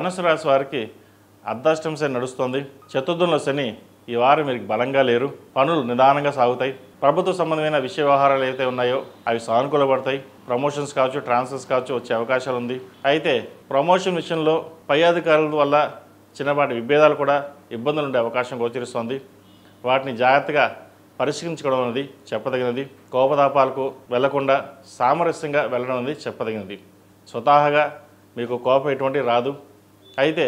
ధనుసు రాశి వారికి అర్ధాష్టమ శని నడుస్తుంది. చతుర్థంలో శని ఈ వారం మీరు బలంగా లేరు. పనులు నిదానంగా సాగుతాయి. ప్రభుత్వ సంబంధమైన విషయ వ్యవహారాలు ఏవైతే ఉన్నాయో అవి సానుకూలపడతాయి. ప్రమోషన్స్ కావచ్చు, ట్రాన్స్ఫర్స్ కావచ్చు వచ్చే అవకాశాలు ఉంది. అయితే ప్రమోషన్ విషయంలో పై అధికారుల వల్ల చిన్నపాటి విభేదాలు కూడా ఇబ్బందులు ఉండే అవకాశం గోచరిస్తుంది. వాటిని జాగ్రత్తగా పరిష్కరించుకోవడం అనేది చెప్పదగినది. కోపతాపాలకు వెళ్లకుండా సామరస్యంగా వెళ్ళడం అనేది చెప్పదగినది. స్వతహాగా మీకు కోపం ఎటువంటి రాదు. అయితే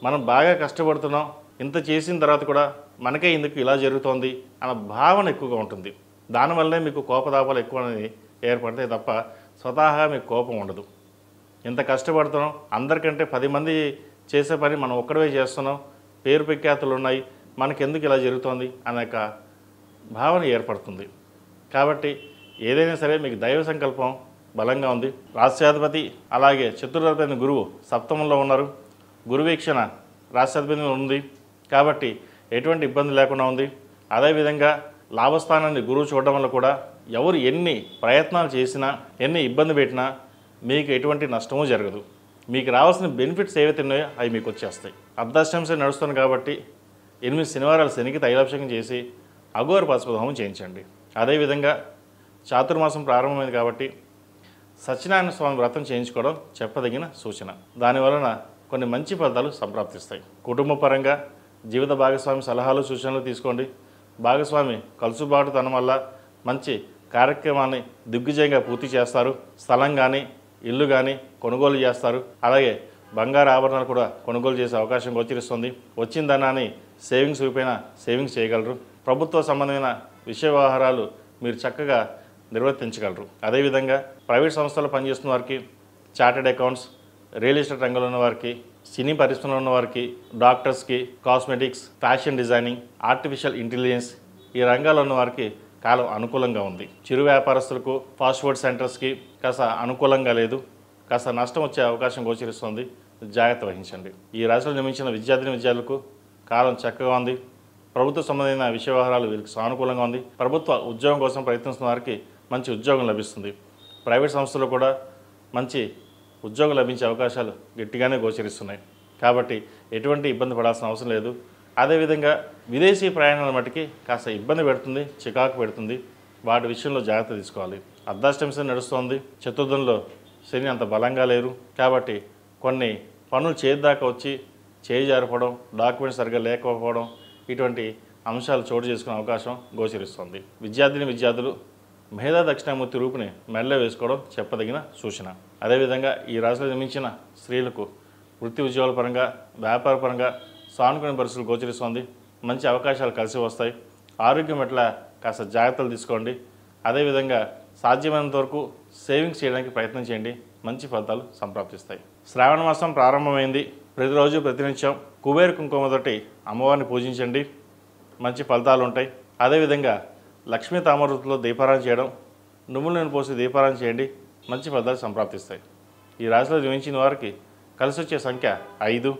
మనం బాగా కష్టపడుతున్నాం, ఇంత చేసిన తర్వాత కూడా మనకే ఇందుకు ఇలా జరుగుతోంది అన్న భావన ఎక్కువగా ఉంటుంది. దానివల్లనే మీకు కోపతాపాలు ఎక్కువ అనేది ఏర్పడతాయి తప్ప స్వతహాగా మీకు కోపం ఉండదు. ఇంత కష్టపడుతున్నాం, అందరికంటే 10 మంది చేసే పని మనం ఒక్కడే చేస్తున్నాం, పేరు ప్రఖ్యాతులు ఉన్నాయి, మనకెందుకు ఇలా జరుగుతోంది అనేక భావన ఏర్పడుతుంది. కాబట్టి ఏదైనా సరే మీకు దైవ సంకల్పం బలంగా ఉంది. రాష్ట్రాధిపతి అలాగే చతుర్థాధిపతి గురువు సప్తమంలో ఉన్నారు. గురువీక్షణ రాష్ట్రాధిపతి ఉంది కాబట్టి ఎటువంటి ఇబ్బంది లేకుండా ఉంది. అదేవిధంగా లాభస్థానాన్ని గురువు చూడడం వల్ల కూడా ఎవరు ఎన్ని ప్రయత్నాలు చేసినా, ఎన్ని ఇబ్బంది పెట్టినా మీకు ఎటువంటి నష్టమూ జరగదు. మీకు రావాల్సిన బెనిఫిట్స్ ఏవైతే ఉన్నాయో అవి మీకు వచ్చేస్తాయి. అర్ధాష్టమ శని నడుస్తుంది కాబట్టి 8 శనివారాలు శనికి తైలాభిషేకం చేసి అఘోర పసుపు హోమం చేయించండి. అదేవిధంగా చాతుర్మాసం ప్రారంభమైంది కాబట్టి సత్యనారాయణ స్వామి వ్రతం చేయించుకోవడం చెప్పదగిన సూచన. దానివలన కొన్ని మంచి ఫలితాలు సంప్రాప్తిస్తాయి. కుటుంబ పరంగా జీవిత భాగస్వామి సలహాలు సూచనలు తీసుకోండి. భాగస్వామి కలుసుబాటుతనం వల్ల మంచి కార్యక్రమాన్ని దిగ్విజయంగా పూర్తి చేస్తారు. స్థలం కానీ ఇల్లు కానీ కొనుగోలు చేస్తారు. అలాగే బంగారు ఆభరణాలు కూడా కొనుగోలు చేసే అవకాశం గోచరిస్తుంది. వచ్చిన ధనాన్ని సేవింగ్స్ రూపేణ సేవింగ్స్ చేయగలరు. ప్రభుత్వ సంబంధమైన విషయ వ్యవహారాలు మీరు చక్కగా నిర్వర్తించగలరు. అదేవిధంగా ప్రైవేట్ సంస్థల్లో పనిచేస్తున్న వారికి, చార్టెడ్ అకౌంట్స్, రియల్ ఎస్టేట్ రంగంలో ఉన్న వారికి, సినీ పరిశ్రమలో ఉన్న వారికి, డాక్టర్స్కి, cosmetics, fashion designing, artificial intelligence ఈ రంగాల్లో ఉన్న వారికి కాలం అనుకూలంగా ఉంది. చిరు వ్యాపారస్తులకు, ఫాస్ట్ ఫుడ్ సెంటర్స్కి కాస్త అనుకూలంగా లేదు. కాస్త నష్టం వచ్చే అవకాశం గోచరిస్తుంది. జాగ్రత్త వహించండి. ఈ రాశిలో నిర్మించిన విద్యార్థులకు కాలం చక్కగా ఉంది. ప్రభుత్వ సంబంధమైన విషయ వ్యవహారాలు వీరికి సానుకూలంగా ఉంది. ప్రభుత్వ ఉద్యోగం కోసం ప్రయత్నిస్తున్న వారికి మంచి ఉద్యోగం లభిస్తుంది. ప్రైవేట్ సంస్థలు కూడా మంచి ఉద్యోగం లభించే అవకాశాలు గట్టిగానే గోచరిస్తున్నాయి. కాబట్టి ఎటువంటి ఇబ్బంది పడాల్సిన అవసరం లేదు. అదేవిధంగా విదేశీ ప్రయాణాల మటుకి కాస్త ఇబ్బంది పెడుతుంది, చికాకు పెడుతుంది. వాటి విషయంలో జాగ్రత్త తీసుకోవాలి. అర్ధాష్టమ శని నడుస్తోంది. చతుర్థంలో శని అంత బలంగా లేరు కాబట్టి కొన్ని పనులు చేద్దాకా వచ్చి చేయి జారిపోవడం, డాక్యుమెంట్స్ సరిగ్గా లేకపోవడం ఇటువంటి అంశాలు చోటు చేసుకునే అవకాశం గోచరిస్తుంది. విద్యార్థులు మేధా దక్షిణామూర్తి రూపుని మెడలో వేసుకోవడం చెప్పదగిన సూచన. అదేవిధంగా ఈ రాశిలో జన్మించిన స్త్రీలకు వృత్తి ఉద్యోగాల పరంగా, వ్యాపార పరంగా సానుకూల పరిస్థితులు గోచరిస్తుంది. మంచి అవకాశాలు కలిసి వస్తాయి. ఆరోగ్యం పట్ల కాస్త జాగ్రత్తలు తీసుకోండి. అదేవిధంగా సాధ్యమైనంత వరకు సేవింగ్స్ చేయడానికి ప్రయత్నం చేయండి. మంచి ఫలితాలు సంప్రాప్తిస్తాయి. శ్రావణ మాసం ప్రారంభమైంది. ప్రతిరోజు ప్రతినిత్యం కుబేర కుంకుమతోటి అమ్మవారిని పూజించండి. మంచి ఫలితాలు ఉంటాయి. అదేవిధంగా లక్ష్మీ తామరతో దీపారాధన చేయడం, నువ్వుల నూనె పోసి దీపారాధన చేయండి. మంచి ఫలితాలు సంప్రాప్తిస్తాయి. ఈ రాశిలో జన్మించిన వారికి కలిసి వచ్చే సంఖ్య 5,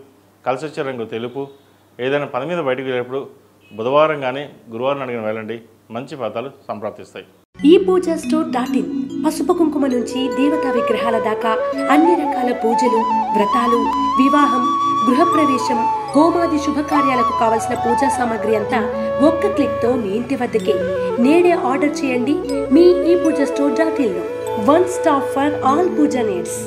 కలిసి వచ్చే రంగు తెలుపు. ఏదైనా పని మీద బయటకు వెళ్ళేప్పుడు బుధవారం కానీ గురువారం అడిగిన వెళ్ళండి. మంచి ఫలితాలు సంప్రాప్తిస్తాయి. ఈ పూజ స్టోర్.in పసుపు కుంకుమ నుంచి దేవతా విగ్రహాల దాకా అన్ని రకాల పూజలు, వ్రతాలు, వివాహం, గృహప్రవేశం, హోమాది శుభకార్యాలకు కావలసిన పూజా సామాగ్రి అంతా ఒక్క క్లిక్తో మీ ఇంటి వద్దకే. నేడే ఆర్డర్ చేయండి మీ ఈ పూజ స్టోర్.in లో. One stop for all puja needs.